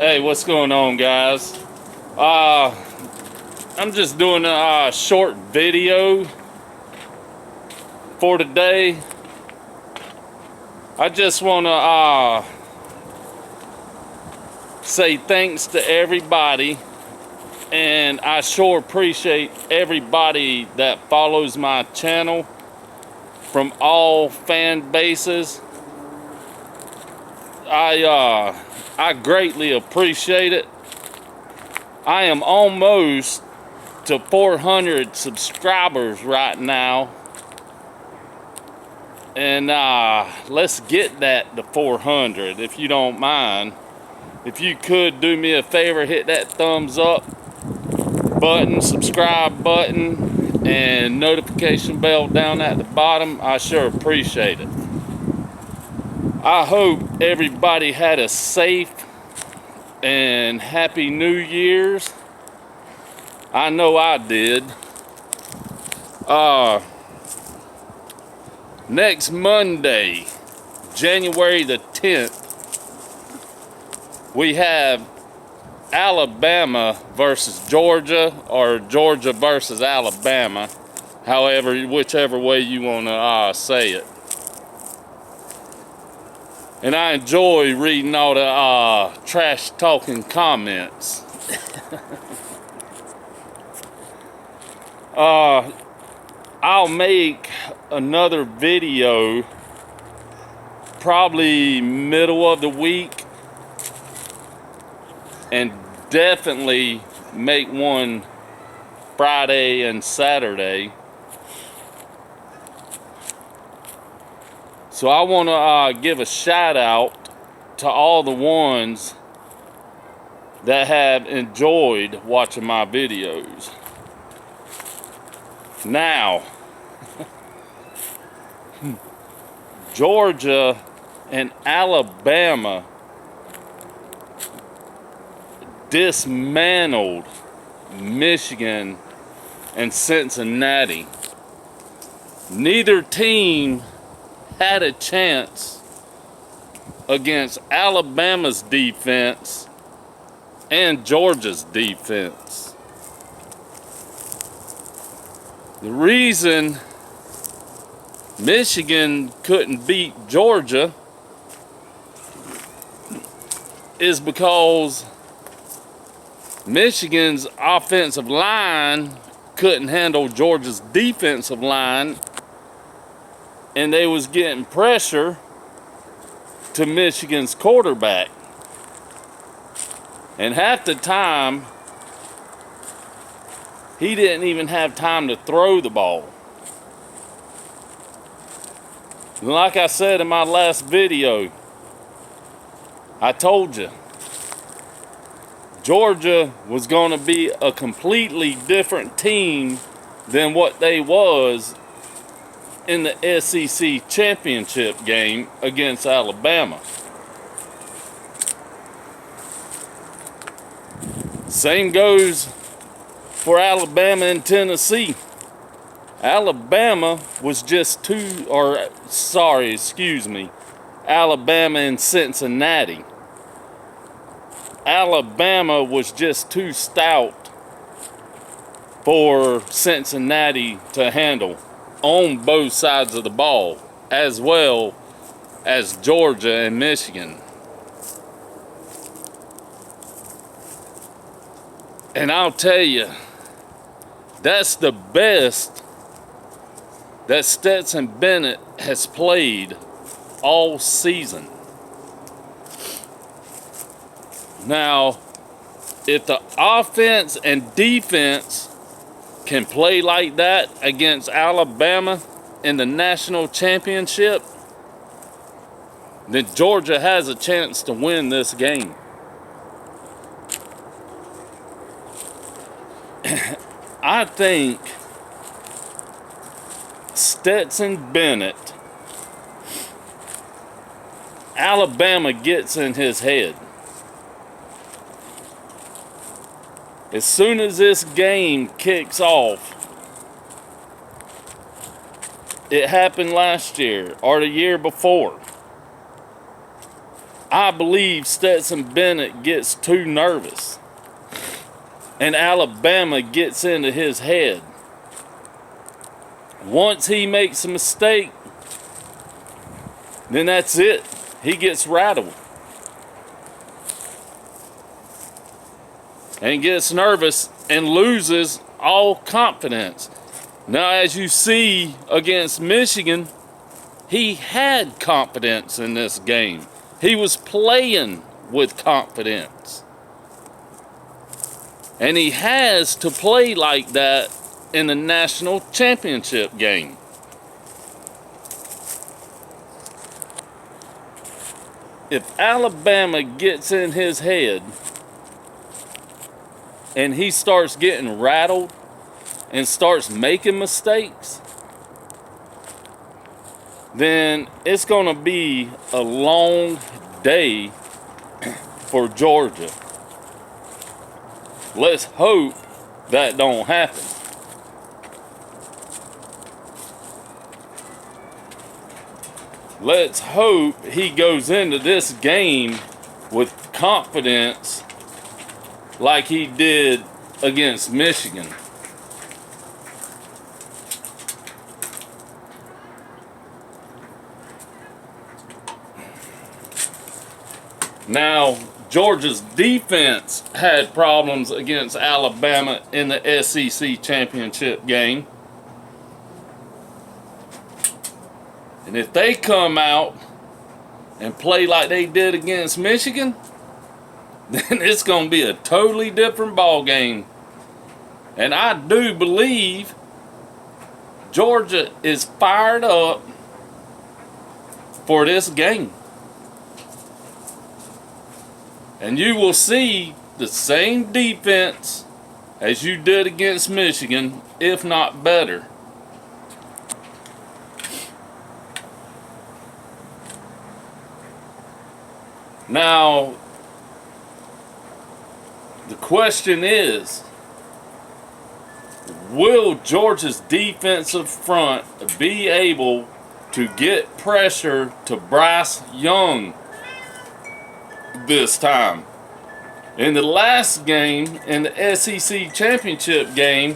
Hey, what's going on, guys? I'm just doing a short video for today. I just want to say thanks to everybody, and I sure appreciate everybody that follows my channel from all fan bases. I greatly appreciate it. I am almost to 400 subscribers right now, and let's get that to 400 if you don't mind. If you could do me a favor, hit that thumbs up button, subscribe button, and notification bell down at the bottom. I sure appreciate it. I hope everybody had a safe and happy New Year's. I know I did. Next Monday, January the 10th, we have Alabama versus Georgia, or Georgia versus Alabama, however, whichever way you want to say it. And I enjoy reading all the trash talking comments. I'll make another video probably middle of the week, and definitely make one Friday and Saturday. So I want to give a shout out to all the ones that have enjoyed watching my videos. Now, Georgia and Alabama dismantled Michigan and Cincinnati. Neither team had a chance against Alabama's defense and Georgia's defense. The reason Michigan couldn't beat Georgia is because Michigan's offensive line couldn't handle Georgia's defensive line, and they was getting pressure to Michigan's quarterback. And half the time, he didn't even have time to throw the ball. And like I said in my last video, I told you, Georgia was going to be a completely different team than what they was in the SEC Championship game against Alabama. Same goes for Alabama and Tennessee. Alabama was just Alabama and Cincinnati. Alabama was just too stout for Cincinnati to handle on both sides of the ball, as well as Georgia and Michigan. And I'll tell you, that's the best that Stetson Bennett has played all season. Now, if the offense and defense can play like that against Alabama in the National Championship, then Georgia has a chance to win this game. I think Stetson Bennett, Alabama gets in his head. As soon as this game kicks off, it happened last year or the year before. I believe Stetson Bennett gets too nervous and Alabama gets into his head. Once he makes a mistake, then that's it. He gets rattled and gets nervous and loses all confidence. Now, as you see against Michigan, he had confidence in this game. He was playing with confidence. And he has to play like that in the national championship game. If Alabama gets in his head and he starts getting rattled and starts making mistakes, then it's going to be a long day for Georgia. Let's hope that don't happen. Let's hope he goes into this game with confidence like he did against Michigan. Now, Georgia's defense had problems against Alabama in the SEC championship game. And if they come out and play like they did against Michigan, then it's going to be a totally different ball game. And I do believe Georgia is fired up for this game. And you will see the same defense as you did against Michigan, if not better. Now, the question is, will Georgia's defensive front be able to get pressure to Bryce Young this time? In the last game, in the SEC championship game,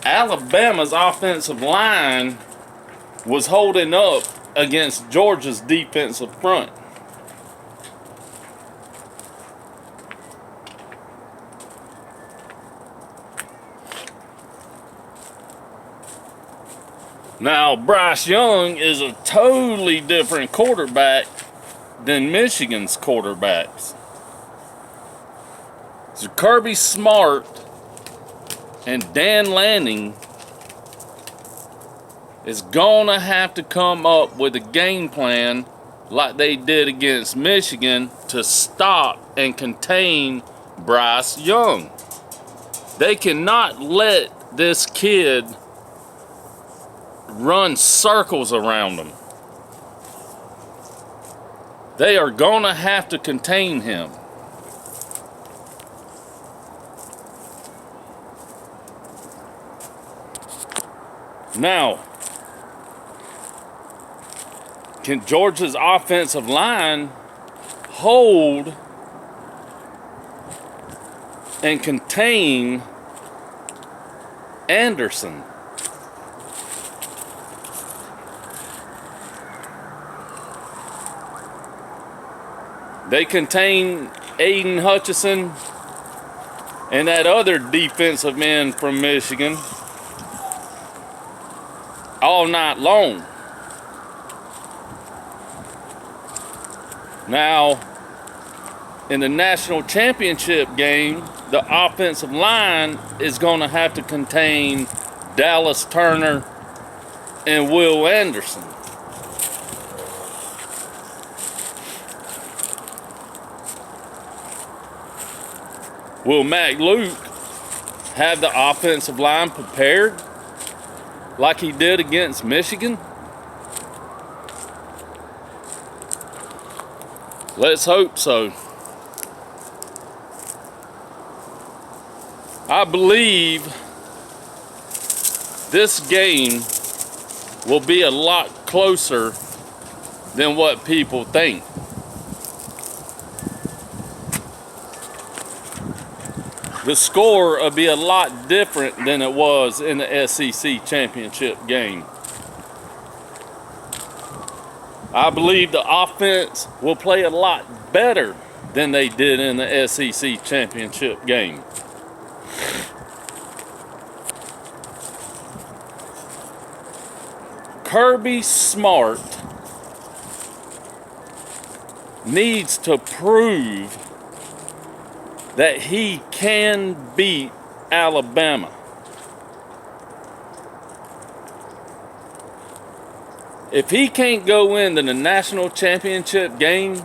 Alabama's offensive line was holding up against Georgia's defensive front. Now, Bryce Young is a totally different quarterback than Michigan's quarterbacks. So Kirby Smart and Dan Lanning is going to have to come up with a game plan like they did against Michigan to stop and contain Bryce Young. They cannot let this kid run circles around him. They are going to have to contain him. Now, can Georgia's offensive line hold and contain Anderson? They contain Aiden Hutchinson and that other defensive man from Michigan all night long. Now, in the national championship game, the offensive line is going to have to contain Dallas Turner and Will Anderson. Will Mac Luke have the offensive line prepared like he did against Michigan? Let's hope so. I believe this game will be a lot closer than what people think. the score will be a lot different than it was in the SEC championship game. I believe the offense will play a lot better than they did in the SEC championship game. Kirby Smart needs to prove that he can beat Alabama. If he can't go into the national championship game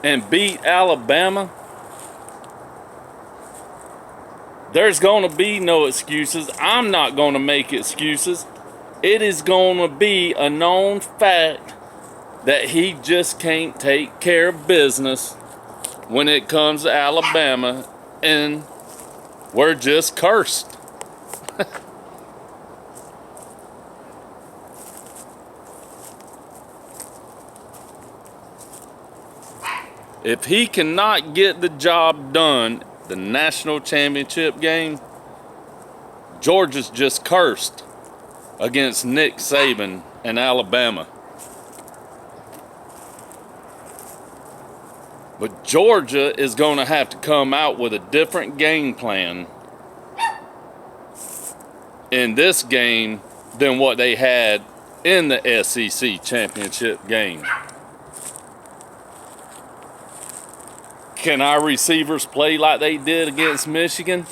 and beat Alabama, there's going to be no excuses. I'm not going to make excuses. It is going to be a known fact that he just can't take care of business when it comes to Alabama, and we're just cursed. If he cannot get the job done, the national championship game, Georgia's just cursed against Nick Saban and Alabama. But Georgia is going to have to come out with a different game plan in this game than what they had in the SEC championship game. Can our receivers play like they did against Michigan?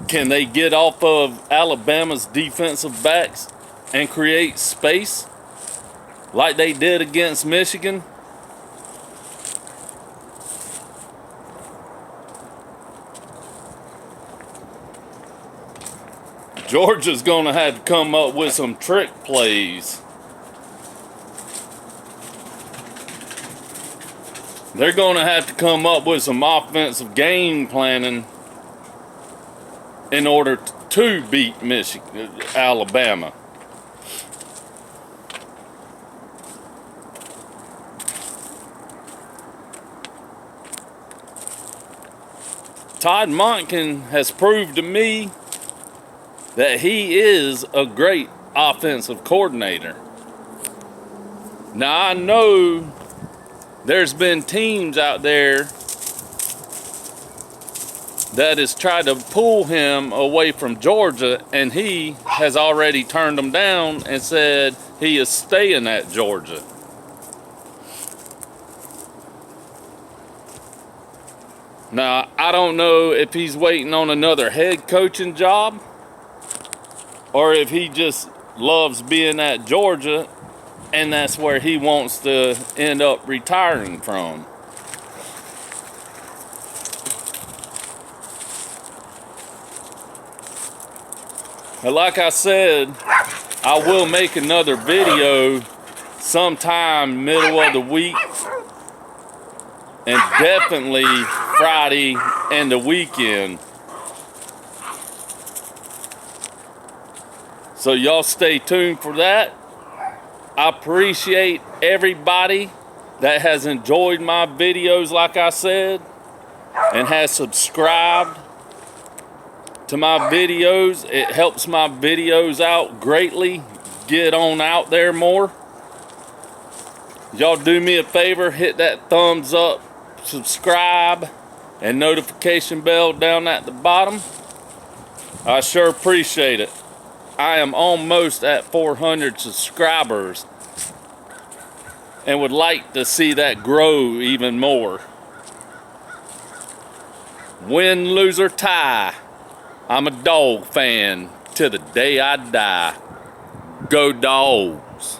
Can they get off of Alabama's defensive backs and create space like they did against Michigan? Georgia's going to have to come up with some trick plays. They're going to have to come up with some offensive game planning in order to beat Alabama. Todd Monken has proved to me that he is a great offensive coordinator. Now, I know there's been teams out there that has tried to pull him away from Georgia, and he has already turned them down and said he is staying at Georgia. Now, I don't know if he's waiting on another head coaching job or if he just loves being at Georgia and that's where he wants to end up retiring from. But like I said, I will make another video sometime middle of the week, and definitely Friday and the weekend. So y'all stay tuned for that. I appreciate everybody that has enjoyed my videos, like I said, and has subscribed to my videos. It helps my videos out greatly. Get on out there more. Y'all do me a favor, hit that thumbs up, subscribe, and notification bell down at the bottom. I sure appreciate it. I am almost at 400 subscribers and would like to see that grow even more. Win, lose, or tie, I'm a dog fan till the day I die. Go Dogs.